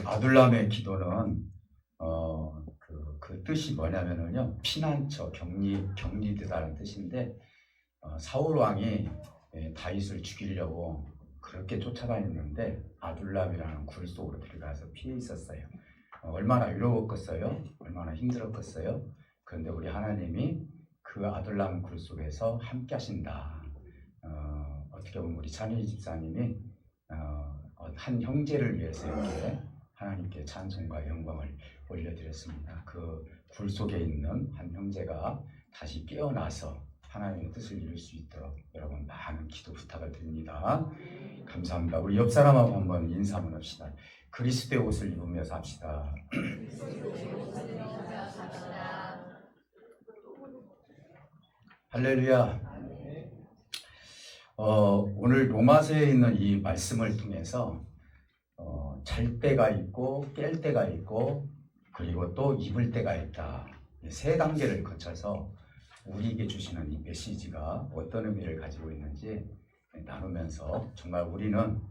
아둘람의 기도는 그 뜻이 뭐냐면요, 피난처, 격리되다는 뜻인데, 사울 왕이 다윗을 죽이려고 그렇게 쫓아다녔는데 아둘람이라는 굴 속으로 들어가서 피해 있었어요. 얼마나 외로웠겠어요? 얼마나 힘들었겠어요? 그런데 우리 하나님이 그 아둘람 굴 속에서 함께 하신다. 어떻게 보면 우리 찬희 집사님이 한 형제를 위해서 이렇게 하나님께 찬송과 영광을 올려드렸습니다. 그 굴 속에 있는 한 형제가 다시 깨어나서 하나님의 뜻을 이룰 수 있도록 여러분 많은 기도 부탁을 드립니다. 감사합니다. 우리 옆 사람하고 한번 인사 한번 합시다. 그리스도의 옷을 입으면서 합시다. 할렐루야. 오늘 로마서에 있는 이 말씀을 통해서 잘 때가 있고 깰 때가 있고 그리고 또 입을 때가 있다. 세 단계를 거쳐서 우리에게 주시는 이 메시지가 어떤 의미를 가지고 있는지 나누면서 정말 우리는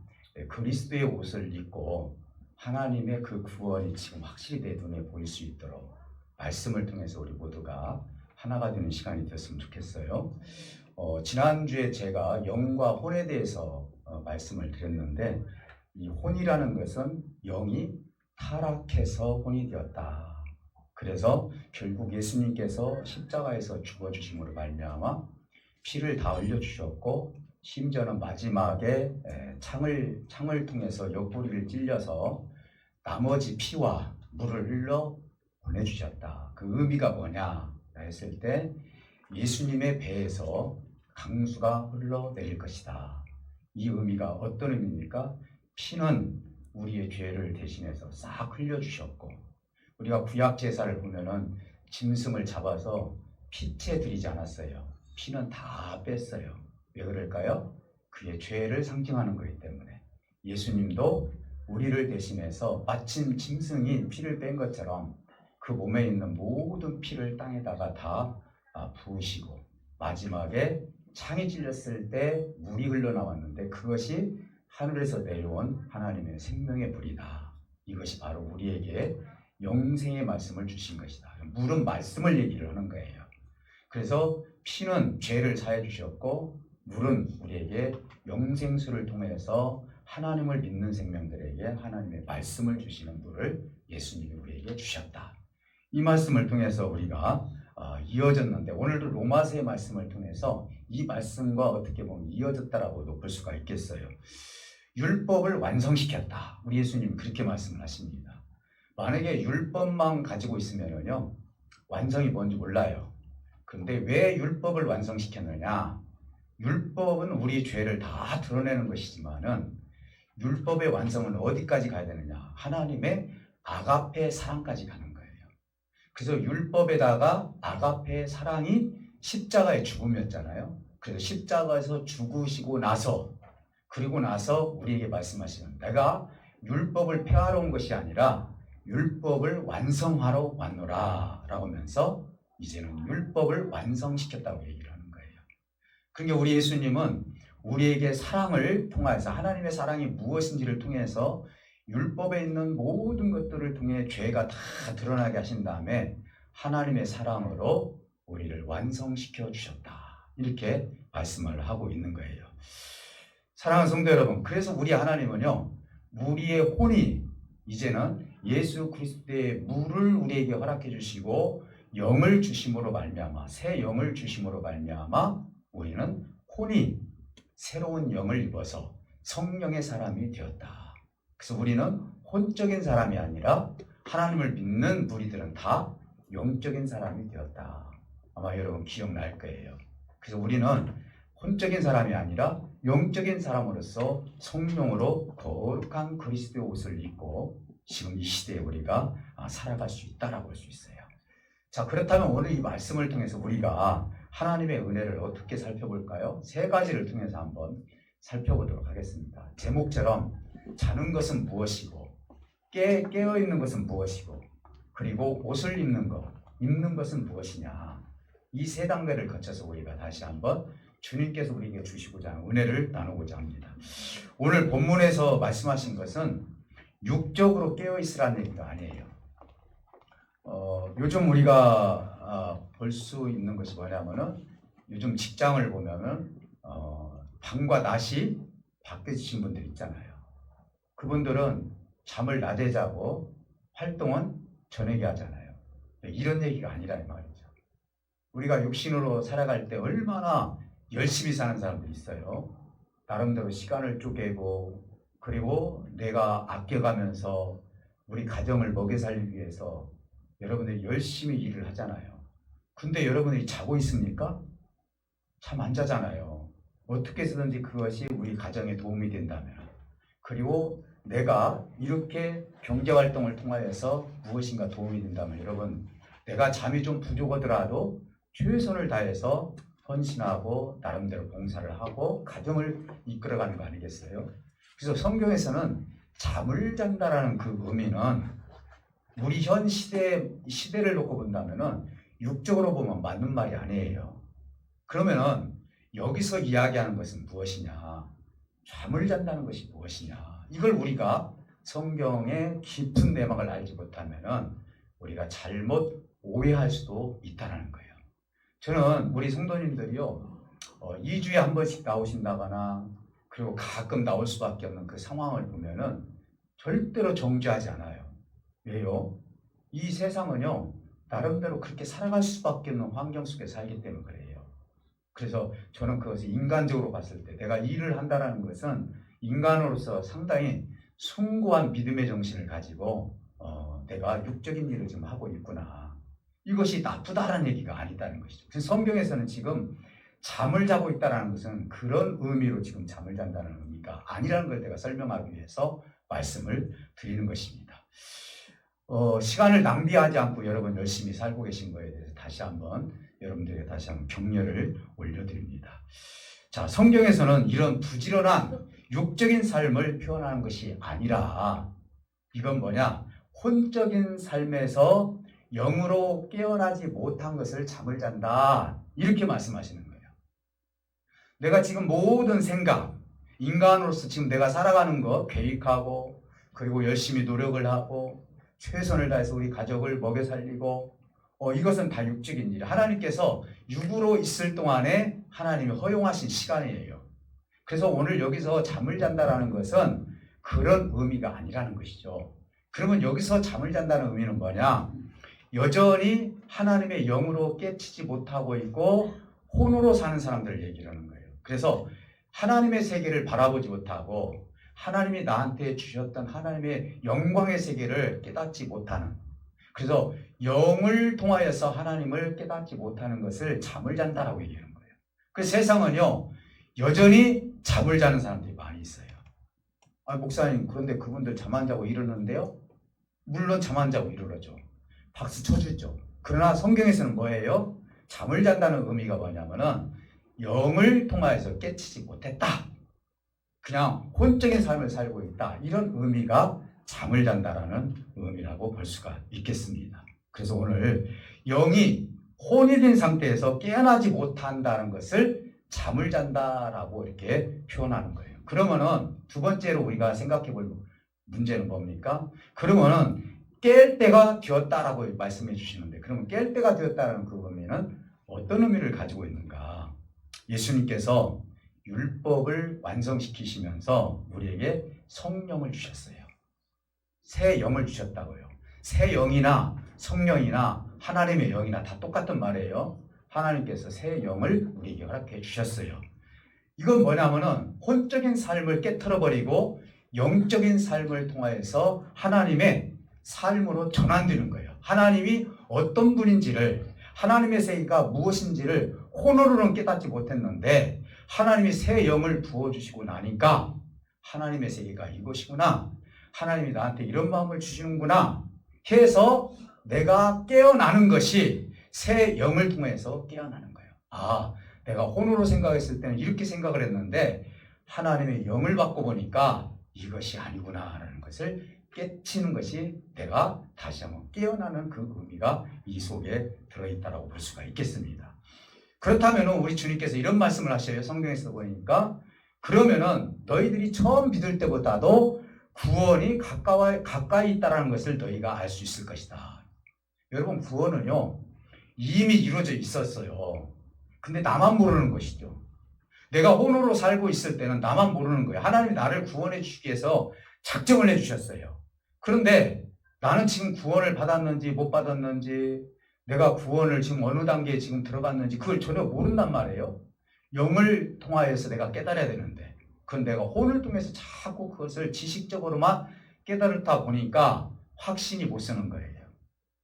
그리스도의 옷을 입고 하나님의 그 구원이 지금 확실히 내 눈에 보일 수 있도록 말씀을 통해서 우리 모두가 하나가 되는 시간이 되었으면 좋겠어요. 지난주에 제가 영과 혼에 대해서 말씀을 드렸는데 이 혼이라는 것은 영이 타락해서 혼이 되었다. 그래서 결국 예수님께서 십자가에서 죽어주심으로 말미암아 피를 다 흘려주셨고 심지어는 마지막에 창을 통해서 옆구리를 찔려서 나머지 피와 물을 흘러 보내주셨다. 그 의미가 뭐냐 했을 때 예수님의 배에서 강수가 흘러내릴 것이다. 이 의미가 어떤 의미입니까? 피는 우리의 죄를 대신해서 싹 흘려주셨고 우리가 구약 제사를 보면은 짐승을 잡아서 피채 드리지 않았어요. 피는 다 뺐어요. 왜 그럴까요? 그의 죄를 상징하는 거기 때문에. 예수님도 우리를 대신해서 마침 짐승이 피를 뺀 것처럼 그 몸에 있는 모든 피를 땅에다가 다 부으시고 마지막에 창이 찔렸을 때 물이 흘러나왔는데 그것이 하늘에서 내려온 하나님의 생명의 불이다. 이것이 바로 우리에게 영생의 말씀을 주신 것이다. 물은 말씀을 얘기를 하는 거예요. 그래서 피는 죄를 사해 주셨고 물은 우리에게 영생수를 통해서 하나님을 믿는 생명들에게 하나님의 말씀을 주시는 물을 예수님이 우리에게 주셨다. 이 말씀을 통해서 우리가 이어졌는데 오늘도 로마서의 말씀을 통해서 이 말씀과 어떻게 보면 이어졌다라고 볼 수가 있겠어요. 율법을 완성시켰다. 우리 예수님이 그렇게 말씀을 하십니다. 만약에 율법만 가지고 있으면요 완성이 뭔지 몰라요. 그런데 왜 율법을 완성시켰느냐? 율법은 우리 죄를 다 드러내는 것이지만은 율법의 완성은 어디까지 가야 되느냐? 하나님의 아가페 사랑까지 가는 거예요. 그래서 율법에다가 아가페 사랑이 십자가의 죽음이었잖아요. 그래서 십자가에서 죽으시고 나서 그리고 나서 우리에게 말씀하시는 내가 율법을 폐하러 온 것이 아니라 율법을 완성하러 왔노라 라고 하면서 이제는 율법을 완성시켰다고 얘기를 하는 거예요. 그러니까 우리 예수님은 우리에게 사랑을 통해서 하나님의 사랑이 무엇인지를 통해서 율법에 있는 모든 것들을 통해 죄가 다 드러나게 하신 다음에 하나님의 사랑으로 우리를 완성시켜 주셨다. 이렇게 말씀을 하고 있는 거예요. 사랑하는 성도 여러분, 그래서 우리 하나님은요, 우리의 혼이 이제는 예수 그리스도의 물을 우리에게 허락해 주시고 영을 주심으로 말미암아 새 영을 주심으로 말미암아 우리는 혼이 새로운 영을 입어서 성령의 사람이 되었다. 그래서 우리는 혼적인 사람이 아니라 하나님을 믿는 우리들은 다 영적인 사람이 되었다. 아마 여러분 기억날 거예요. 그래서 우리는 혼적인 사람이 아니라 영적인 사람으로서 성령으로 거룩한 그리스도의 옷을 입고 지금 이 시대에 우리가 살아갈 수 있다라고 할 수 있어요. 자, 그렇다면 오늘 이 말씀을 통해서 우리가 하나님의 은혜를 어떻게 살펴볼까요? 세 가지를 통해서 한번 살펴보도록 하겠습니다. 제목처럼 자는 것은 무엇이고 깨어있는 것은 무엇이고 그리고 옷을 입는 것은 무엇이냐. 이 세 단계를 거쳐서 우리가 다시 한번 주님께서 우리에게 주시고자 하는 은혜를 나누고자 합니다. 오늘 본문에서 말씀하신 것은 육적으로 깨어 있으라는 얘기도 아니에요. 요즘 우리가 볼 수 있는 것이 뭐냐면은 요즘 직장을 보면은 밤과 낮이 바뀌신 분들 있잖아요. 그분들은 잠을 낮에 자고 활동은 저녁에 하잖아요. 이런 얘기가 아니라 이 말이죠. 우리가 육신으로 살아갈 때 얼마나 열심히 사는 사람들이 있어요. 나름대로 시간을 쪼개고 그리고 내가 아껴가면서 우리 가정을 먹여 살리기 위해서 여러분들이 열심히 일을 하잖아요. 근데 여러분들이 자고 있습니까? 잠 안 자잖아요. 어떻게 해서든지 그것이 우리 가정에 도움이 된다면, 그리고 내가 이렇게 경제활동을 통하여서 무엇인가 도움이 된다면, 여러분 내가 잠이 좀 부족하더라도 최선을 다해서 헌신하고 나름대로 봉사를 하고 가정을 이끌어가는 거 아니겠어요? 그래서 성경에서는 잠을 잔다라는 그 의미는 우리 현 시대를 놓고 본다면은 육적으로 보면 맞는 말이 아니에요. 그러면은 여기서 이야기하는 것은 무엇이냐? 잠을 잔다는 것이 무엇이냐? 이걸 우리가 성경의 깊은 내막을 알지 못하면은 우리가 잘못 오해할 수도 있다는 거예요. 저는 우리 성도님들이요, 2주에 한 번씩 나오신다거나 그리고 가끔 나올 수밖에 없는 그 상황을 보면은 절대로 정죄하지 않아요. 왜요? 이 세상은요, 나름대로 그렇게 살아갈 수밖에 없는 환경 속에 살기 때문에 그래요. 그래서 저는 그것을 인간적으로 봤을 때 내가 일을 한다는 것은 인간으로서 상당히 숭고한 믿음의 정신을 가지고 내가 육적인 일을 좀 하고 있구나. 이것이 나쁘다라는 얘기가 아니다는 것이죠. 그래서 성경에서는 지금 잠을 자고 있다는 것은 그런 의미로 지금 잠을 잔다는 의미가 아니라는 걸 내가 설명하기 위해서 말씀을 드리는 것입니다. 시간을 낭비하지 않고 여러분 열심히 살고 계신 거에 대해서 다시 한번 여러분들에게 다시 한번 격려를 올려드립니다. 자, 성경에서는 이런 부지런한 육적인 삶을 표현하는 것이 아니라 이건 뭐냐? 혼적인 삶에서 영으로 깨어나지 못한 것을 잠을 잔다. 이렇게 말씀하시는 거예요. 내가 지금 모든 생각, 인간으로서 지금 내가 살아가는 것 계획하고 그리고 열심히 노력을 하고 최선을 다해서 우리 가족을 먹여 살리고 이것은 다 육적인 일. 하나님께서 육으로 있을 동안에 하나님이 허용하신 시간이에요. 그래서 오늘 여기서 잠을 잔다라는 것은 그런 의미가 아니라는 것이죠. 그러면 여기서 잠을 잔다는 의미는 뭐냐? 여전히 하나님의 영으로 깨치지 못하고 있고 혼으로 사는 사람들을 얘기하는 거예요. 그래서 하나님의 세계를 바라보지 못하고 하나님이 나한테 주셨던 하나님의 영광의 세계를 깨닫지 못하는, 그래서 영을 통하여서 하나님을 깨닫지 못하는 것을 잠을 잔다라고 얘기하는 거예요. 그 세상은요, 여전히 잠을 자는 사람들이 많이 있어요. 목사님, 그런데 그분들 잠 안 자고 이러는데요? 물론 잠 안 자고 이러죠. 박수 쳐주죠. 그러나 성경에서는 뭐예요? 잠을 잔다는 의미가 뭐냐면은 영을 통하여서 깨치지 못했다. 그냥 혼적인 삶을 살고 있다. 이런 의미가 잠을 잔다라는 의미라고 볼 수가 있겠습니다. 그래서 오늘 영이 혼이 된 상태에서 깨어나지 못한다는 것을 잠을 잔다라고 이렇게 표현하는 거예요. 그러면은 두 번째로 우리가 생각해 볼 문제는 뭡니까? 그러면은 깰 때가 되었다라고 말씀해 주시는데, 그러면 깰 때가 되었다는 그 의미는 어떤 의미를 가지고 있는가? 예수님께서 율법을 완성시키시면서 우리에게 성령을 주셨어요. 새 영을 주셨다고요. 새 영이나 성령이나 하나님의 영이나 다 똑같은 말이에요. 하나님께서 새 영을 우리에게 허락해 주셨어요. 이건 뭐냐면은 혼적인 삶을 깨트려버리고 영적인 삶을 통하여서 하나님의 삶으로 전환되는 거예요. 하나님이 어떤 분인지를, 하나님의 세계가 무엇인지를 혼으로는 깨닫지 못했는데 하나님이 새 영을 부어주시고 나니까 하나님의 세계가 이것이구나, 하나님이 나한테 이런 마음을 주시는구나 해서 내가 깨어나는 것이 새 영을 통해서 깨어나는 거예요. 내가 혼으로 생각했을 때는 이렇게 생각을 했는데 하나님의 영을 받고 보니까 이것이 아니구나 라는 것을 깨치는 것이 내가 다시 한번 깨어나는 그 의미가 이 속에 들어있다고 볼 수가 있겠습니다. 그렇다면 우리 주님께서 이런 말씀을 하셔요. 성경에서 보니까 그러면은 너희들이 처음 믿을 때보다도 구원이 가까이 있다는 것을 너희가 알 수 있을 것이다. 여러분, 구원은요, 이미 이루어져 있었어요. 근데 나만 모르는 것이죠. 내가 혼으로 살고 있을 때는 나만 모르는 거예요. 하나님이 나를 구원해 주시기 위해서 작정을 해주셨어요. 그런데 나는 지금 구원을 받았는지 못 받았는지, 내가 구원을 지금 어느 단계에 지금 들어갔는지 그걸 전혀 모른단 말이에요. 영을 통하여서 내가 깨달아야 되는데, 그건 내가 혼을 통해서 자꾸 그것을 지식적으로만 깨달다 보니까 확신이 못 서는 거예요.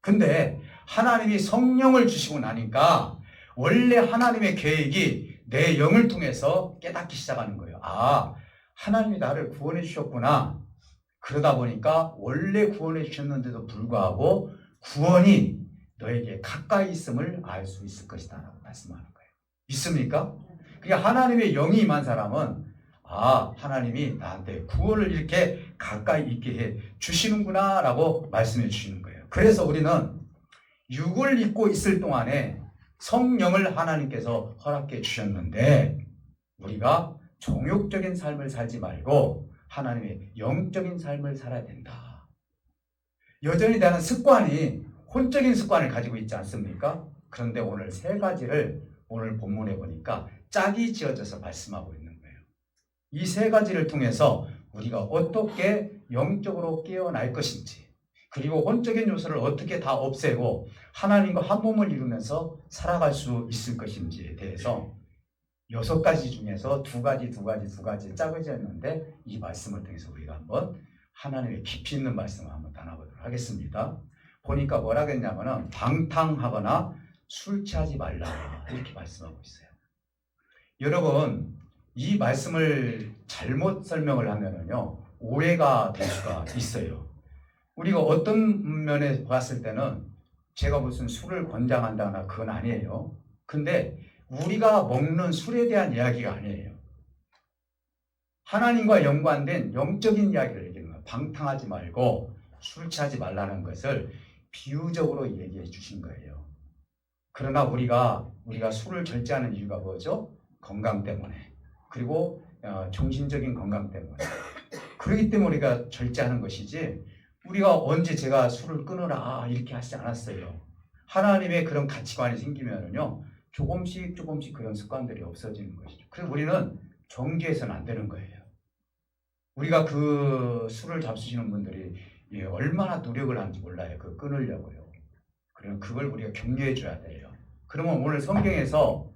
근데 하나님이 성령을 주시고 나니까 원래 하나님의 계획이 내 영을 통해서 깨닫기 시작하는 거예요. 아, 하나님이 나를 구원해 주셨구나. 그러다 보니까 원래 구원해 주셨는데도 불구하고 구원이 너에게 가까이 있음을 알 수 있을 것이다 라고 말씀하는 거예요. 믿습니까? 그러니까 하나님의 영이 임한 사람은 아, 하나님이 나한테 구원을 이렇게 가까이 있게 해 주시는구나 라고 말씀해 주시는 거예요. 그래서 우리는 육을 입고 있을 동안에 성령을 하나님께서 허락해 주셨는데 우리가 정욕적인 삶을 살지 말고 하나님의 영적인 삶을 살아야 된다. 여전히 나는 습관이 혼적인 습관을 가지고 있지 않습니까? 그런데 오늘 세 가지를 오늘 본문에 보니까 짝이 지어져서 말씀하고 있는 거예요. 이 세 가지를 통해서 우리가 어떻게 영적으로 깨어날 것인지, 그리고 혼적인 요소를 어떻게 다 없애고 하나님과 한 몸을 이루면서 살아갈 수 있을 것인지에 대해서 6가지 중에서 두 가지 짝을 지었는데 이 말씀을 통해서 우리가 한번 하나님의 깊이 있는 말씀을 한번 나눠보도록 하겠습니다. 보니까 뭐라 그랬냐면은 방탕하거나 술 취하지 말라 이렇게 말씀하고 있어요. 여러분, 이 말씀을 잘못 설명을 하면은요 오해가 될 수가 있어요. 우리가 어떤 면에 봤을 때는 제가 무슨 술을 권장한다거나 그건 아니에요. 근데 우리가 먹는 술에 대한 이야기가 아니에요. 하나님과 연관된 영적인 이야기를 얘기하는 거예요. 방탕하지 말고 술 취하지 말라는 것을 비유적으로 얘기해 주신 거예요. 그러나 우리가 술을 절제하는 이유가 뭐죠? 건강 때문에. 그리고 정신적인 건강 때문에. 그렇기 때문에 우리가 절제하는 것이지 우리가 언제 제가 술을 끊으라 이렇게 하지 않았어요. 하나님의 그런 가치관이 생기면은요 조금씩 그런 습관들이 없어지는 것이죠. 그래서 우리는 정죄해서는 안 되는 거예요. 우리가 그 술을 잡수시는 분들이 얼마나 노력을 하는지 몰라요. 그 끊으려고요. 그러면 그걸 우리가 격려해 줘야 돼요. 그러면 오늘 성경에서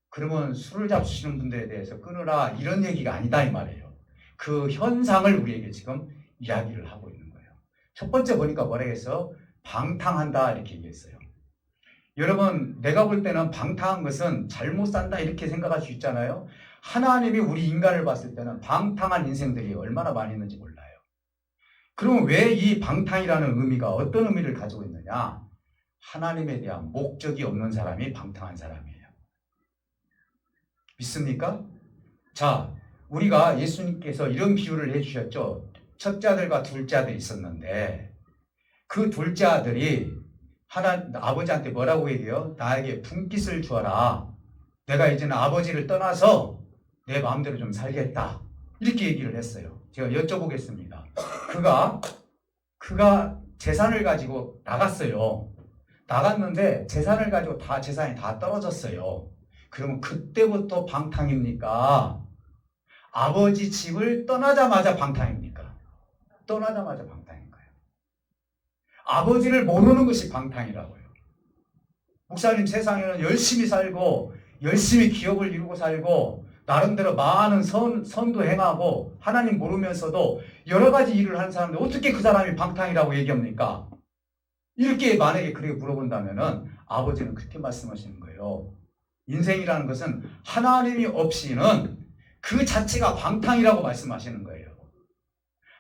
그러면 술을 잡수시는 분들에 대해서 끊으라 이런 얘기가 아니다 이 말이에요. 그 현상을 우리에게 지금 이야기를 하고 있는 거예요. 첫 번째 보니까 뭐라 했어? 방탕한다 이렇게 얘기했어요. 여러분, 내가 볼 때는 방탕한 것은 잘못 산다 이렇게 생각할 수 있잖아요. 하나님이 우리 인간을 봤을 때는 방탕한 인생들이 얼마나 많이 있는지 몰라요. 그럼 왜 이 방탕이라는 의미가 어떤 의미를 가지고 있느냐? 하나님에 대한 목적이 없는 사람이 방탕한 사람이에요. 믿습니까? 자, 우리가 예수님께서 이런 비유를 해주셨죠. 첫째 아들과 둘째 아들이 있었는데 그 둘째 아들이 아버지한테 뭐라고 얘기해요? 나에게 분깃을 주어라. 내가 이제는 아버지를 떠나서 내 마음대로 좀 살겠다. 이렇게 얘기를 했어요. 제가 여쭤보겠습니다. 그가 재산을 가지고 나갔어요. 나갔는데 재산을 가지고 재산이 다 떨어졌어요. 그러면 그때부터 방탕입니까? 아버지 집을 떠나자마자 방탕입니까? 떠나자마자 방탕인 거예요. 아버지를 모르는 것이 방탕이라고요. 목사님, 세상에는 열심히 살고 열심히 기업을 이루고 살고 나름대로 많은 선도 행하고 하나님 모르면서도 여러 가지 일을 하는 사람들 어떻게 그 사람이 방탕이라고 얘기합니까? 이렇게 만약에 그렇게 물어본다면은 아버지는 그렇게 말씀하시는 거예요. 인생이라는 것은 하나님이 없이는 그 자체가 방탕이라고 말씀하시는 거예요.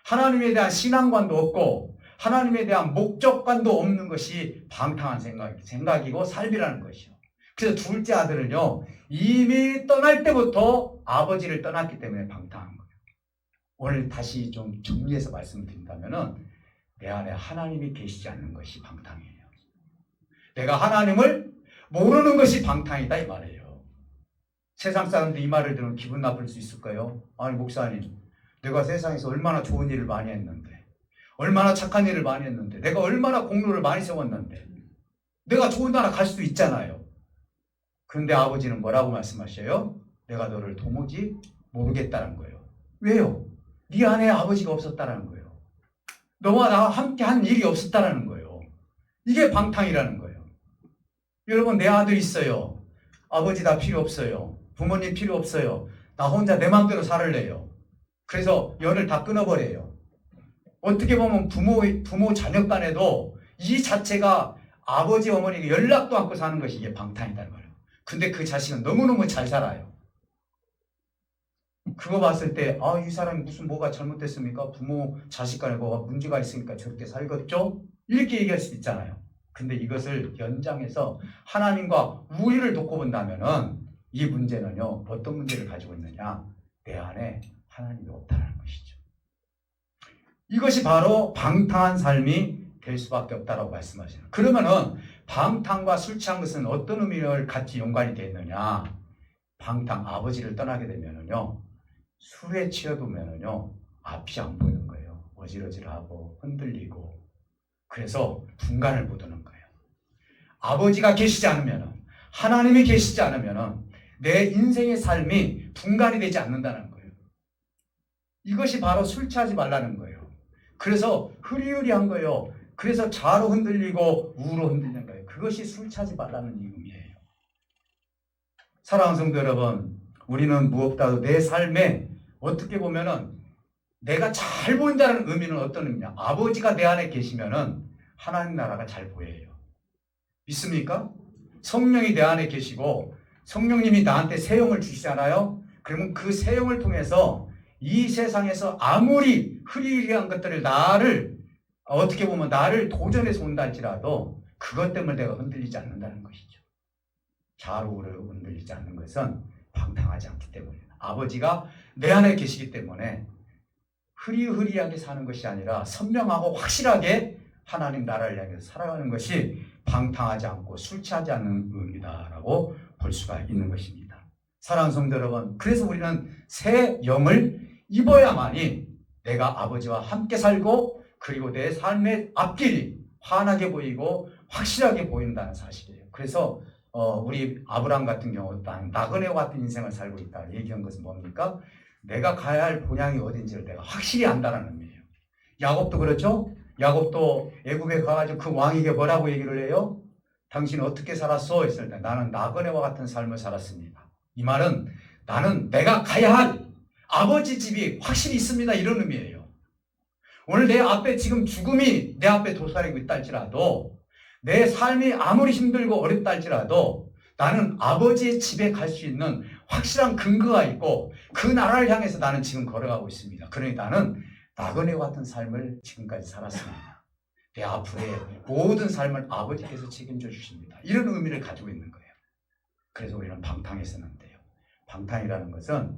하나님에 대한 신앙관도 없고 하나님에 대한 목적관도 없는 것이 방탕한 생각이고 삶이라는 것이요. 그래서 둘째 아들은요 이미 떠날 때부터 아버지를 떠났기 때문에 방탕한 거예요. 오늘 다시 좀 정리해서 말씀드린다면은 내 안에 하나님이 계시지 않는 것이 방탕이에요. 내가 하나님을 모르는 것이 방탕이다 이 말이에요. 세상 사람들 이 말을 들으면 기분 나쁠 수 있을까요? 아니 목사님, 내가 세상에서 얼마나 좋은 일을 많이 했는데, 얼마나 착한 일을 많이 했는데, 내가 얼마나 공로를 많이 세웠는데 내가 좋은 나라 갈 수도 있잖아요. 그런데 아버지는 뭐라고 말씀하셔요? 내가 너를 도무지 모르겠다는 거예요. 왜요? 네 안에 아버지가 없었다는 거예요. 너와 나와 함께 한 일이 없었다는 거예요. 이게 방탕이라는 거예요. 여러분, 내 아들 있어요. 아버지 다 필요 없어요. 부모님 필요 없어요. 나 혼자 내 마음대로 살을래요. 그래서 연을 다 끊어버려요. 어떻게 보면 부모 자녀 간에도 이 자체가 아버지 어머니가 연락도 않고 사는 것이 이게 방탕이라는 거예요. 근데 그 자식은 너무너무 잘 살아요. 그거 봤을 때 이 사람이 무슨 뭐가 잘못됐습니까? 부모 자식 간에 뭐가 문제가 있으니까 저렇게 살겠죠? 이렇게 얘기할 수 있잖아요. 근데 이것을 연장해서 하나님과 우리를 놓고 본다면은 이 문제는요, 어떤 문제를 가지고 있느냐? 내 안에 하나님이 없다는 것이죠. 이것이 바로 방탕한 삶이 될 수밖에 없다라고 말씀하시는. 그러면은 방탕과 술 취한 것은 어떤 의미를 같이 연관이 되어 있느냐? 방탕, 아버지를 떠나게 되면은요, 술에 취해두면은요, 앞이 안 보이는 거예요. 어지러지하고 흔들리고. 그래서 분간을 못 하는 거예요. 아버지가 계시지 않으면은, 하나님이 계시지 않으면은 내 인생의 삶이 분간이 되지 않는다는 거예요. 이것이 바로 술 취하지 말라는 거예요. 그래서 흐리흐리한 거예요. 그래서 좌로 흔들리고 우로 흔들리는 거예요. 그것이 술 취하지 말라는 의미예요. 사랑하는 성도 여러분, 우리는 무엇보다도 내 삶에 어떻게 보면은 내가 잘 보인다는 의미는 어떤 의미냐? 아버지가 내 안에 계시면은 하나님 나라가 잘 보여요. 믿습니까? 성령이 내 안에 계시고 성령님이 나한테 새 영을 주시잖아요. 그러면 그 새 영을 통해서 이 세상에서 아무리 흐리흐리한 것들을 나를 어떻게 보면 나를 도전해서 온다 할지라도 그것 때문에 내가 흔들리지 않는다는 것이죠. 좌로 우로 흔들리지 않는 것은 방탕하지 않기 때문이에요. 아버지가 내 안에 계시기 때문에 흐리흐리하게 사는 것이 아니라 선명하고 확실하게 하나님 나라를 향해서 살아가는 것이 방탕하지 않고 술 취하지 않는 의미다라고 볼 수가 있는 것입니다. 사랑하는 성도 여러분, 그래서 우리는 새 영을 입어야만이 내가 아버지와 함께 살고 그리고 내 삶의 앞길이 환하게 보이고 확실하게 보인다는 사실이에요. 그래서 우리 아브라함 같은 경우 나그네와 같은 인생을 살고 있다 얘기한 것은 뭡니까? 내가 가야 할 본향이 어딘지를 내가 확실히 안다는 의미예요. 야곱도 그렇죠? 야곱도 애굽에 가가지고 그 왕에게 뭐라고 얘기를 해요? 당신 어떻게 살았어? 했을 때 나는 나그네와 같은 삶을 살았습니다. 이 말은 나는 내가 가야 할 아버지 집이 확실히 있습니다. 이런 의미예요. 오늘 내 앞에 지금 죽음이 내 앞에 도사리고 있다 할지라도 내 삶이 아무리 힘들고 어렵다 할지라도 나는 아버지의 집에 갈 수 있는 확실한 근거가 있고 그 나라를 향해서 나는 지금 걸어가고 있습니다. 그러니 나는 나그네와 같은 삶을 지금까지 살았습니다. 내 앞으로의 모든 삶을 아버지께서 책임져 주십니다. 이런 의미를 가지고 있는 거예요. 그래서 우리는 방탕해서는 안 돼요. 방탕이라는 것은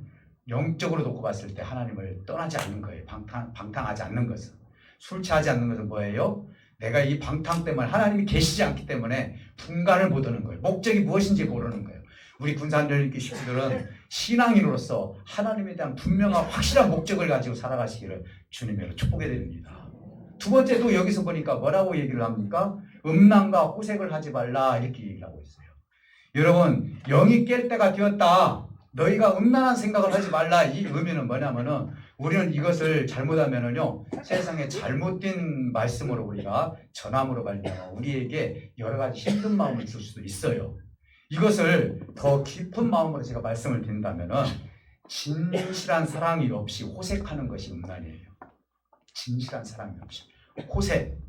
영적으로 놓고 봤을 때 하나님을 떠나지 않는 거예요. 방탕하지 않는 것은. 술 취하지 않는 것은 뭐예요? 내가 이 방탕 때문에 하나님이 계시지 않기 때문에 분간을 못 하는 거예요. 목적이 무엇인지 모르는 거예요. 우리 군산절기 식구들은 신앙인으로서 하나님에 대한 분명한 확실한 목적을 가지고 살아가시기를 주님으로 축복해 드립니다. 두 번째도 여기서 보니까 뭐라고 얘기를 합니까? 음란과 호색을 하지 말라 이렇게 얘기하고 있어요. 여러분, 영이 깰 때가 되었다. 너희가 음란한 생각을 하지 말라. 이 의미는 뭐냐면은 우리는 이것을 잘못하면은요 세상에 잘못된 말씀으로 우리가 전함으로 말미암아 우리에게 여러 가지 힘든 마음을 줄 수도 있어요. 이것을 더 깊은 마음으로 제가 말씀을 드린다면은 진실한 사랑이 없이 호색하는 것이 음란이에요. 진실한 사랑이 없이 호색.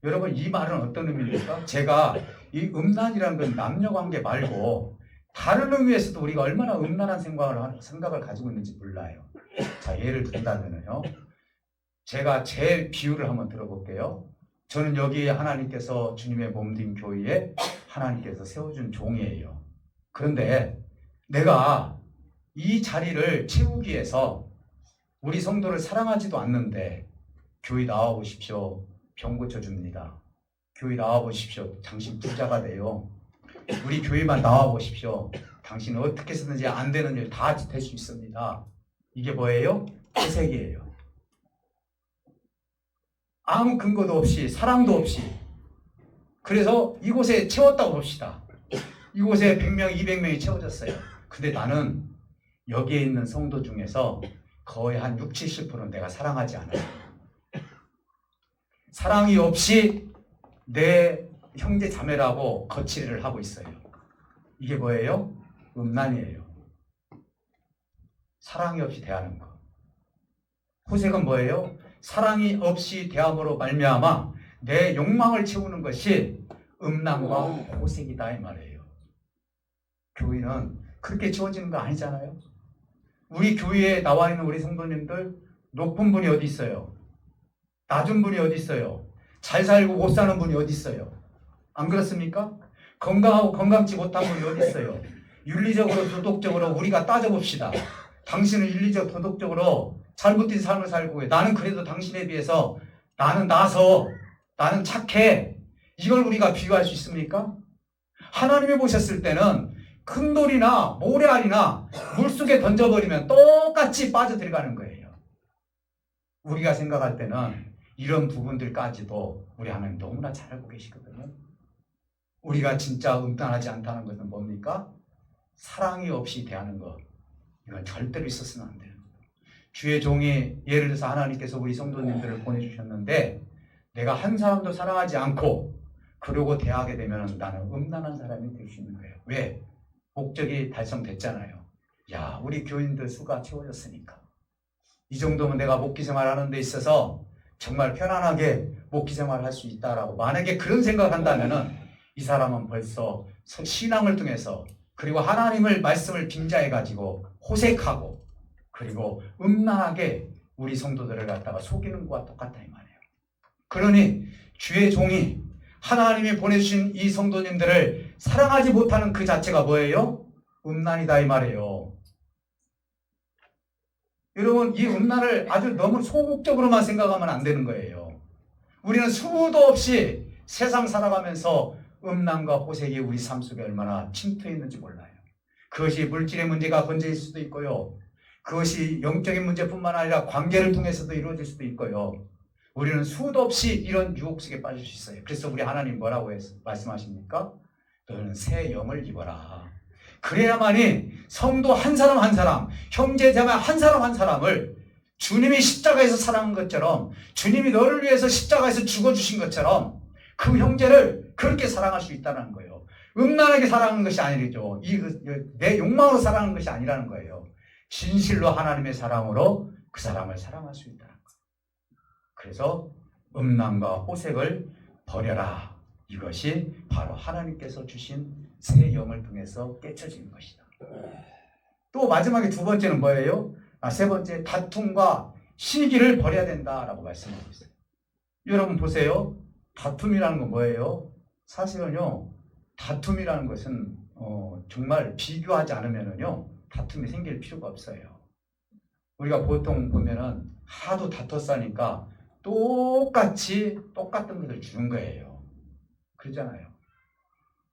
여러분, 이 말은 어떤 의미입니까? 제가 이 음란이라는 건 남녀관계 말고 다른 의미에서도 우리가 얼마나 음란한 생각을 가지고 있는지 몰라요. 자, 예를 든다면요. 제가 제 비유를 한번 들어볼게요. 저는 여기 하나님께서 주님의 몸된 교회에 하나님께서 세워준 종이에요. 그런데 내가 이 자리를 채우기 위해서 우리 성도를 사랑하지도 않는데 교회 나와 보십시오. 병 고쳐줍니다. 교회 나와 보십시오. 당신 부자가 돼요. 우리 교회만 나와 보십시오. 당신은 어떻게 해서든지 안 되는 일 다 될 수 있습니다. 이게 뭐예요? 호색이에요. 아무 근거도 없이, 사랑도 없이. 그래서 이곳에 채웠다고 봅시다. 이곳에 100명, 200명이 채워졌어요. 근데 나는 여기에 있는 성도 중에서 거의 한 60, 70%는 내가 사랑하지 않아요. 사랑이 없이 내 형제 자매라고 거칠이를 하고 있어요. 이게 뭐예요? 음란이에요. 사랑이 없이 대하는 거. 호색은 뭐예요? 사랑이 없이 대함으로 말미암아 내 욕망을 채우는 것이 음란과 호색이다 이 말이에요. 교회는 그렇게 지어지는 거 아니잖아요. 우리 교회에 나와 있는 우리 성도님들 높은 분이 어디 있어요? 낮은 분이 어디 있어요? 잘 살고 못 사는 분이 어디 있어요? 안 그렇습니까? 건강하고 건강치 못한 분이 어디 있어요? 윤리적으로 도덕적으로 우리가 따져봅시다. 당신은 윤리적 도덕적으로 잘못된 삶을 살고 나는 그래도 당신에 비해서 나는 나서 나는 착해. 이걸 우리가 비교할 수 있습니까? 하나님이 보셨을 때는 큰 돌이나 모래알이나 물속에 던져버리면 똑같이 빠져들어가는 거예요. 우리가 생각할 때는 이런 부분들까지도 우리 하나님 너무나 잘 알고 계시거든요. 우리가 진짜 음란하지 않다는 것은 뭡니까? 사랑이 없이 대하는 것. 이건 절대로 있었으면 안 돼요. 주의 종이 예를 들어서 하나님께서 우리 성도님들을 보내주셨는데 내가 한 사람도 사랑하지 않고 그러고 대하게 되면 나는 음란한 사람이 될 수 있는 거예요. 왜? 목적이 달성됐잖아요. 야, 우리 교인들 수가 채워졌으니까 이 정도면 내가 목기생활 하는 데 있어서 정말 편안하게 목기생활을 할 수 있다라고 만약에 그런 생각을 한다면은 이 사람은 벌써 신앙을 통해서 그리고 하나님을 말씀을 빙자해가지고 호색하고 그리고 음란하게 우리 성도들을 갖다가 속이는 것과 똑같다 이 말이에요. 그러니 주의 종이 하나님이 보내주신 이 성도님들을 사랑하지 못하는 그 자체가 뭐예요? 음란이다 이 말이에요. 여러분 이 음란을 아주 너무 소극적으로만 생각하면 안 되는 거예요. 우리는 수도 없이 세상 살아가면서 음란과 호색이 우리 삶 속에 얼마나 침투해 있는지 몰라요. 그것이 물질의 문제가 번져일 수도 있고요. 그것이 영적인 문제뿐만 아니라 관계를 통해서도 이루어질 수도 있고요. 우리는 수도 없이 이런 유혹 속에 빠질 수 있어요. 그래서 우리 하나님 뭐라고 말씀하십니까? 너는 새 영을 입어라. 그래야만이 성도 한 사람 한 사람, 형제 자매 한 사람 한 사람을 주님이 십자가에서 사랑한 것처럼 주님이 너를 위해서 십자가에서 죽어주신 것처럼 그 형제를 그렇게 사랑할 수 있다는 거예요. 음란하게 사랑하는 것이 아니죠. 내 욕망으로 사랑하는 것이 아니라는 거예요. 진실로 하나님의 사랑으로 그 사람을 사랑할 수 있다는 거예요. 그래서 음란과 호색을 버려라. 이것이 바로 하나님께서 주신 새 영을 통해서 깨쳐지는 것이다. 또 마지막에 두 번째는 뭐예요? 세 번째 다툼과 시기를 버려야 된다라고 말씀하고 있어요. 여러분 보세요. 다툼이라는 건 뭐예요? 사실은요. 다툼이라는 것은 정말 비교하지 않으면은요. 다툼이 생길 필요가 없어요. 우리가 보통 보면은 하도 다퉜으니까 똑같은 것을 주는 거예요. 그러잖아요.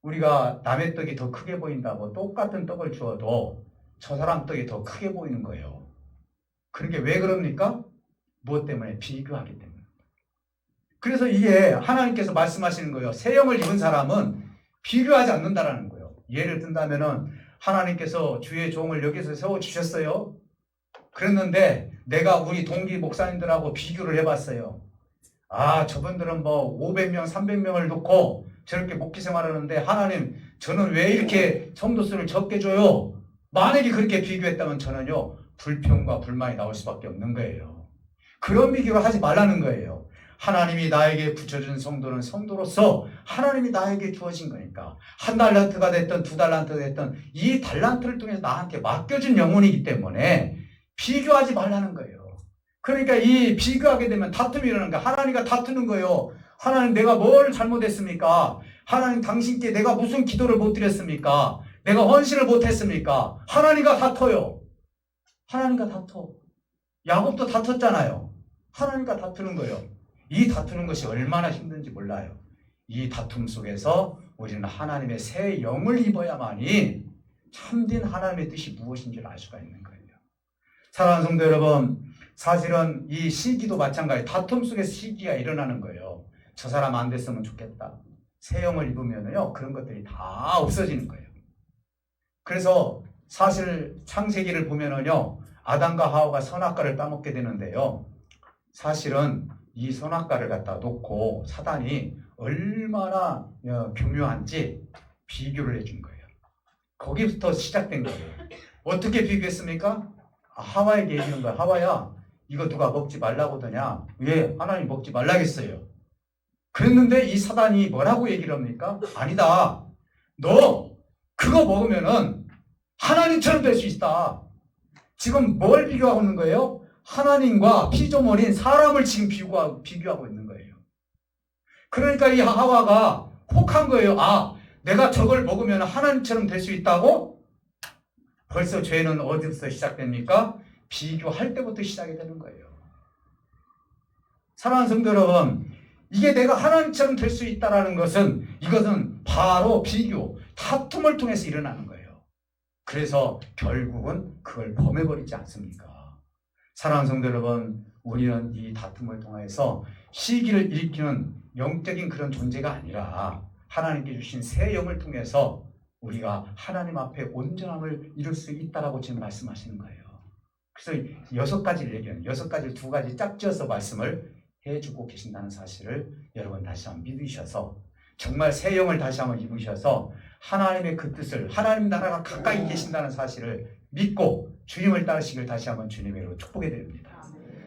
우리가 남의 떡이 더 크게 보인다고 똑같은 떡을 주어도 저 사람 떡이 더 크게 보이는 거예요. 그런 게 왜 그럽니까? 무엇 때문에? 비교하기 때문에. 그래서 이게 하나님께서 말씀하시는 거예요. 새 영을 입은 사람은 비교하지 않는다라는 거예요. 예를 든다면은 하나님께서 주의 종을 여기서 세워주셨어요. 그랬는데 내가 우리 동기 목사님들하고 비교를 해봤어요. 아, 저분들은 뭐 500명, 300명을 놓고 저렇게 목기 생활하는데 하나님, 저는 왜 이렇게 성도 수를 적게 줘요? 만약에 그렇게 비교했다면 저는요, 불평과 불만이 나올 수밖에 없는 거예요. 그런 비교를 하지 말라는 거예요. 하나님이 나에게 붙여준 성도는 성도로서 하나님이 나에게 주어진 거니까 한 달란트가 됐든 두 달란트가 됐든 이 달란트를 통해서 나한테 맡겨준 영혼이기 때문에 비교하지 말라는 거예요. 그러니까 이 비교하게 되면 다툼이 일어나는 거예요. 하나님과 다투는 거예요. 하나님 내가 뭘 잘못했습니까? 하나님 당신께 내가 무슨 기도를 못 드렸습니까? 내가 헌신을 못 했습니까? 하나님과 다퉈요. 하나님과 다퉈. 야곱도 다퉜잖아요. 하나님과 다투는 거예요. 이 다투는 것이 얼마나 힘든지 몰라요. 이 다툼 속에서 우리는 하나님의 새 영을 입어야만이 참된 하나님의 뜻이 무엇인지를 알 수가 있는 거예요. 사랑하는 성도 여러분, 사실은 이 시기도 마찬가지. 다툼 속에서 시기가 일어나는 거예요. 저 사람 안 됐으면 좋겠다. 새 영을 입으면요 그런 것들이 다 없어지는 거예요. 그래서 사실 창세기를 보면은요 아담과 하와가 선악과를 따먹게 되는데요. 사실은 이 선악과를 갖다 놓고 사단이 얼마나 교묘한지 비교를 해준 거예요. 거기부터 시작된 거예요. 어떻게 비교했습니까? 하와에게 얘기하는 거야. 하와야, 이거 누가 먹지 말라고 하더냐? 왜? 하나님 먹지 말라겠어요. 그랬는데 이 사단이 뭐라고 얘기를 합니까? 아니다. 너 그거 먹으면은 하나님처럼 될 수 있다. 지금 뭘 비교하고 있는 거예요? 하나님과 피조물인 사람을 지금 비교하고 있는 거예요. 그러니까 이 하와가 혹한 거예요. 아, 내가 저걸 먹으면 하나님처럼 될 수 있다고? 벌써 죄는 어디서 시작됩니까? 비교할 때부터 시작이 되는 거예요. 사랑하는 성도 여러분, 이게 내가 하나님처럼 될 수 있다는 것은 이것은 바로 비교, 다툼을 통해서 일어나는 거예요. 그래서 결국은 그걸 범해버리지 않습니까? 사랑하는 성도 여러분, 우리는 이 다툼을 통해서 시기를 일으키는 영적인 그런 존재가 아니라 하나님께 주신 새 영을 통해서 우리가 하나님 앞에 온전함을 이룰 수 있다라고 지금 말씀하시는 거예요. 그래서 6가지를 얘기하는 6가지를 2가지 짝지어서 말씀을 해주고 계신다는 사실을 여러분 다시 한번 믿으셔서 정말 새 영을 다시 한번 입으셔서 하나님의 그 뜻을 하나님 나라가 가까이 계신다는 사실을 믿고 주님을 따르시길 다시 한번 주님의 이름으로 축복해 드립니다.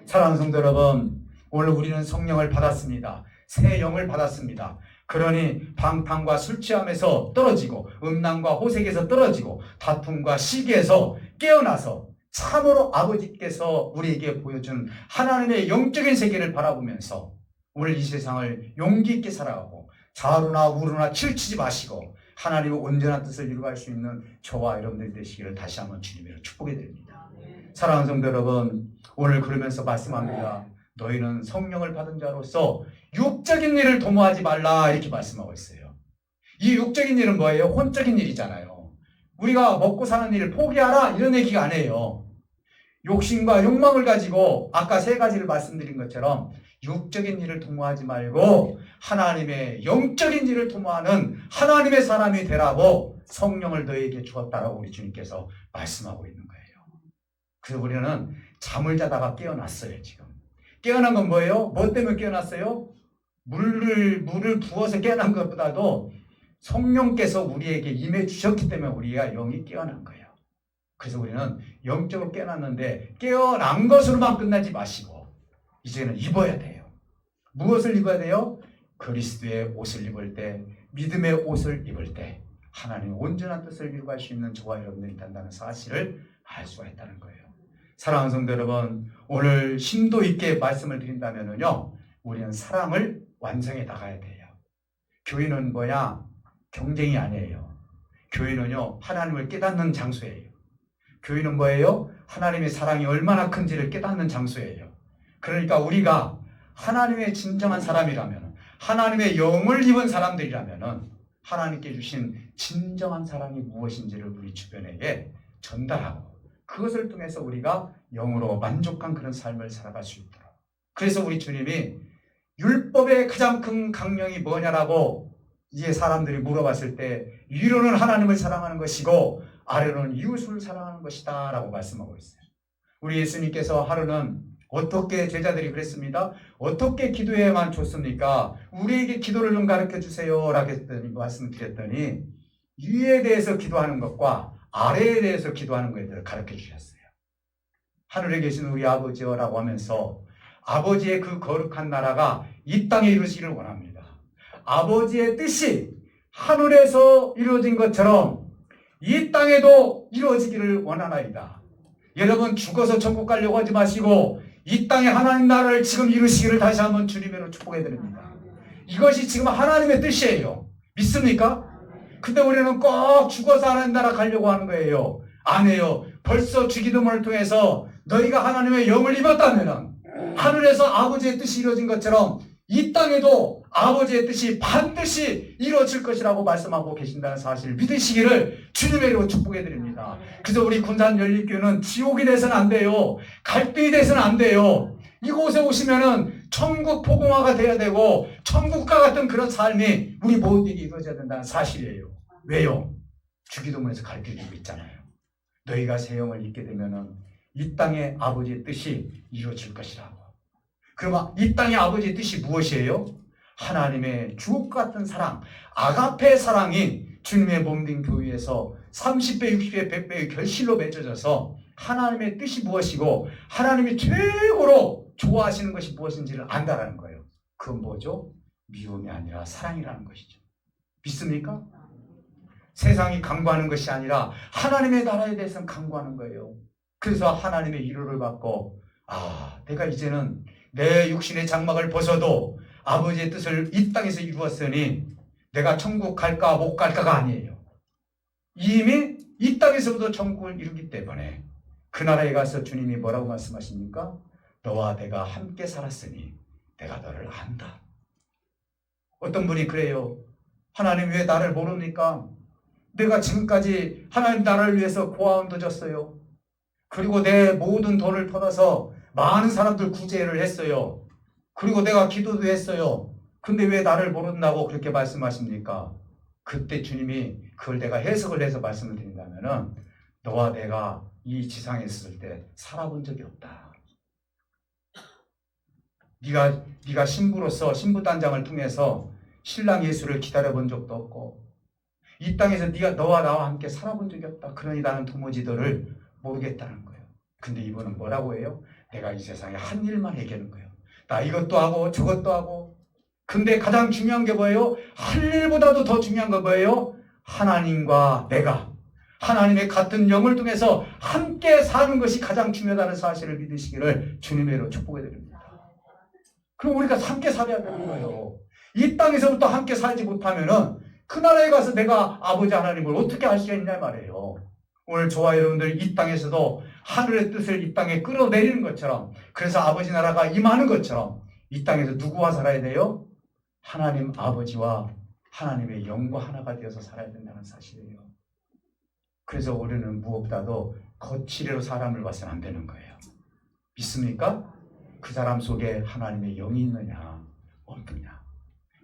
사랑하는 성도 여러분, 오늘 우리는 성령을 받았습니다. 새 영을 받았습니다. 그러니 방탕과 술 취함에서 떨어지고 음란과 호색에서 떨어지고 다툼과 시기에서 깨어나서 참으로 아버지께서 우리에게 보여준 하나님의 영적인 세계를 바라보면서 오늘 이 세상을 용기 있게 살아가고 좌로나 우로나 치우치지 마시고 하나님의 온전한 뜻을 이루어갈 수 있는 저와 여러분들이 되시기를 다시 한번 주님으로 축복해 드립니다. 사랑하는 성도 여러분, 오늘 그러면서 말씀합니다. 너희는 성령을 받은 자로서 육적인 일을 도모하지 말라 이렇게 말씀하고 있어요. 이 육적인 일은 뭐예요? 혼적인 일이잖아요. 우리가 먹고 사는 일을 포기하라 이런 얘기가 아니에요. 욕심과 욕망을 가지고 아까 3가지를 말씀드린 것처럼 육적인 일을 도모하지 말고 하나님의 영적인 일을 도모하는 하나님의 사람이 되라고 성령을 너희에게 주었다라고 우리 주님께서 말씀하고 있는 거예요. 그래서 우리는 잠을 자다가 깨어났어요. 지금 깨어난 건 뭐예요? 뭐 때문에 깨어났어요? 물을 부어서 깨어난 것보다도 성령께서 우리에게 임해 주셨기 때문에 우리가 영이 깨어난 거예요. 그래서 우리는 영적으로 깨어났는데 깨어난 것으로만 끝나지 마시고 이제는 입어야 돼요. 무엇을 입어야 돼요? 그리스도의 옷을 입을 때, 믿음의 옷을 입을 때 하나님의 온전한 뜻을 이루어갈 수 있는 저와 여러분들이 된다는 사실을 알 수가 있다는 거예요. 사랑하는 성도 여러분, 오늘 심도 있게 말씀을 드린다면요, 우리는 사랑을 완성해 나가야 돼요. 교회는 뭐냐? 경쟁이 아니에요. 교회는요, 하나님을 깨닫는 장소예요. 교회는 뭐예요? 하나님의 사랑이 얼마나 큰지를 깨닫는 장소예요. 그러니까 우리가 하나님의 진정한 사람이라면, 하나님의 영을 입은 사람들이라면 하나님께 주신 진정한 사랑이 무엇인지를 우리 주변에게 전달하고 그것을 통해서 우리가 영으로 만족한 그런 삶을 살아갈 수 있도록. 그래서 우리 주님이 율법의 가장 큰 강령이 뭐냐라고 이제 사람들이 물어봤을 때 위로는 하나님을 사랑하는 것이고 아래로는 이웃을 사랑하는 것이다 라고 말씀하고 있어요. 우리 예수님께서 하루는 어떻게 제자들이 그랬습니다. 어떻게 기도해야만 좋습니까? 우리에게 기도를 좀 가르쳐 주세요 라고 했더니 말씀드렸더니 위에 대해서 기도하는 것과 아래에 대해서 기도하는 것에 대해서 가르쳐 주셨어요. 하늘에 계신 우리 아버지여라고 하면서 아버지의 그 거룩한 나라가 이 땅에 이루어지기를 원합니다. 아버지의 뜻이 하늘에서 이루어진 것처럼 이 땅에도 이루어지기를 원하나이다. 여러분 죽어서 천국 가려고 하지 마시고 이 땅에 하나님 나라를 지금 이루시기를 다시 한번 주님으로 축복해 드립니다. 이것이 지금 하나님의 뜻이에요. 믿습니까? 근데 우리는 꼭 죽어서 하나님 나라 가려고 하는 거예요. 안 해요. 벌써 주기도문을 통해서 너희가 하나님의 영을 입었다면 하늘에서 아버지의 뜻이 이루어진 것처럼 이 땅에도 아버지의 뜻이 반드시 이루어질 것이라고 말씀하고 계신다는 사실을 믿으시기를 주님의 이름으로 축복해 드립니다. 그래서 우리 군산연립교회는 지옥이 돼서는 안 돼요. 갈등이 돼서는 안 돼요. 이곳에 오시면은 천국 복음화가 돼야 되고 천국과 같은 그런 삶이 우리 모두에게 이루어져야 된다는 사실이에요. 왜요? 주기도문에서 가르쳐주고 있잖아요. 너희가 새 영을 입게 되면은 이 땅의 아버지의 뜻이 이루어질 것이라고. 그러면 이 땅의 아버지의 뜻이 무엇이에요? 하나님의 주옥 같은 사랑, 아가페 사랑이 주님의 몸된 교회에서 30배, 60배, 100배의 결실로 맺어져서 하나님의 뜻이 무엇이고 하나님이 최고로 좋아하시는 것이 무엇인지를 안다라는 거예요. 그건 뭐죠? 미움이 아니라 사랑이라는 것이죠. 믿습니까? 세상이 강구하는 것이 아니라 하나님의 나라에 대해서는 강구하는 거예요. 그래서 하나님의 위로를 받고 내가 이제는 내 육신의 장막을 벗어도 아버지의 뜻을 이 땅에서 이루었으니 내가 천국 갈까 못 갈까가 아니에요. 이미 이 땅에서부터 천국을 이루기 때문에 그 나라에 가서 주님이 뭐라고 말씀하십니까? 너와 내가 함께 살았으니 내가 너를 안다. 어떤 분이 그래요. 하나님 왜 나를 모릅니까? 내가 지금까지 하나님 나라를 위해서 고아원도 줬어요. 그리고 내 모든 돈을 털어서 많은 사람들 구제를 했어요. 그리고 내가 기도도 했어요. 근데 왜 나를 모른다고 그렇게 말씀하십니까? 그때 주님이 그걸 내가 해석을 해서 말씀을 드린다면은 너와 내가 이 지상에 있을 때 살아본 적이 없다. 네가 신부로서 신부단장을 통해서 신랑 예수를 기다려본 적도 없고 이 땅에서 너와 나와 함께 살아본 적이 없다. 그러니 나는 도무지 너를 모르겠다는 거예요. 근데 이분은 뭐라고 해요? 내가 이 세상에 한 일만 얘기하는 거예요. 나 이것도 하고 저것도 하고. 근데 가장 중요한 게 뭐예요? 할 일보다도 더 중요한 거 뭐예요? 하나님과 내가 하나님의 같은 영을 통해서 함께 사는 것이 가장 중요하다는 사실을 믿으시기를 주님의 이름으로 축복해 드립니다. 그럼 우리가 함께 살아야 되는 거예요. 이 땅에서부터 함께 살지 못하면은 그 나라에 가서 내가 아버지 하나님을 어떻게 알 수가 있냐 말이에요. 오늘 저와 여러분들 이 땅에서도 하늘의 뜻을 이 땅에 끌어내리는 것처럼 그래서 아버지 나라가 임하는 것처럼 이 땅에서 누구와 살아야 돼요? 하나님 아버지와 하나님의 영과 하나가 되어서 살아야 된다는 사실이에요. 그래서 우리는 무엇보다도 거칠애로 사람을 봐서는 안 되는 거예요. 믿습니까? 그 사람 속에 하나님의 영이 있느냐 없느냐.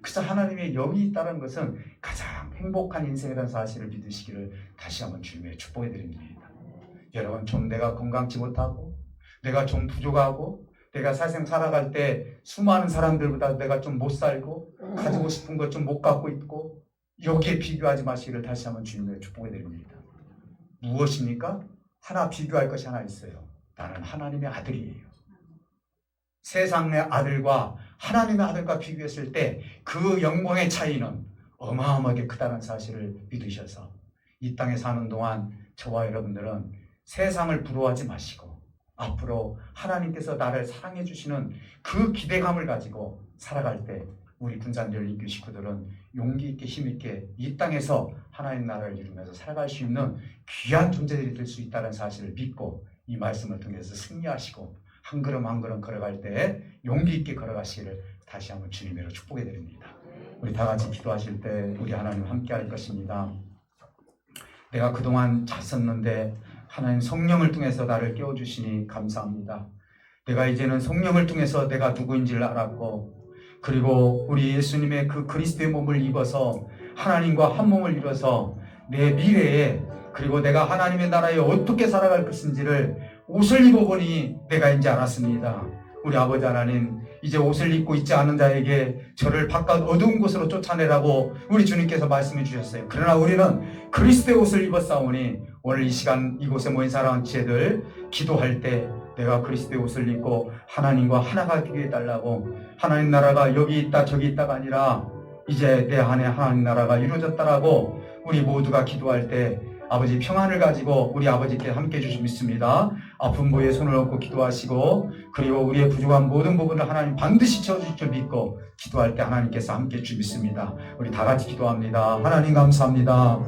그래서 하나님의 영이 있다는 것은 가장 행복한 인생이라는 사실을 믿으시기를 다시 한번 주님의 축복해 드립니다. 여러분 좀 내가 건강치 못하고 내가 좀 부족하고 내가 세상 살아갈 때 수많은 사람들보다 내가 좀 못 살고 가지고 싶은 것 좀 못 갖고 있고 여기에 비교하지 마시기를 다시 한번 주님의 축복해 드립니다. 무엇입니까? 하나 비교할 것이 하나 있어요. 나는 하나님의 아들이에요. 세상의 아들과 하나님의 아들과 비교했을 때 그 영광의 차이는 어마어마하게 크다는 사실을 믿으셔서 이 땅에 사는 동안 저와 여러분들은 세상을 부러워하지 마시고 앞으로 하나님께서 나를 사랑해 주시는 그 기대감을 가지고 살아갈 때 우리 군산연립교 식구들은 용기 있게 힘 있게 이 땅에서 하나님 나라를 이루면서 살아갈 수 있는 귀한 존재들이 될 수 있다는 사실을 믿고 이 말씀을 통해서 승리하시고 한 걸음 한 걸음 걸어갈 때 용기 있게 걸어가시기를 다시 한번 주님으로 축복해 드립니다. 우리 다 같이 기도하실 때 우리 하나님 함께 할 것입니다. 내가 그동안 잤었는데 하나님 성령을 통해서 나를 깨워주시니 감사합니다. 내가 이제는 성령을 통해서 내가 누구인지를 알았고 그리고 우리 예수님의 그 그리스도의 몸을 입어서 하나님과 한 몸을 이뤄서 내 미래에 그리고 내가 하나님의 나라에 어떻게 살아갈 것인지를 옷을 입어보니 내가 이제 알았습니다. 우리 아버지 하나님 이제 옷을 입고 있지 않은 자에게 저를 바깥 어두운 곳으로 쫓아내라고 우리 주님께서 말씀해 주셨어요. 그러나 우리는 그리스도의 옷을 입었사오니 오늘 이 시간 이곳에 모인 사랑하는 지체들 기도할 때 내가 그리스도의 옷을 입고 하나님과 하나가 되게 해달라고 하나님 나라가 여기 있다 저기 있다가 아니라 이제 내 안에 하나님 나라가 이루어졌다라고 우리 모두가 기도할 때 아버지 평안을 가지고 우리 아버지께 함께 해주시 믿습니다. 아픈 부위에 손을 얹고 기도하시고 그리고 우리의 부족한 모든 부분을 하나님 반드시 채워주실 줄 믿고 기도할 때 하나님께서 함께 해주시 믿습니다. 우리 다 같이 기도합니다. 하나님 감사합니다.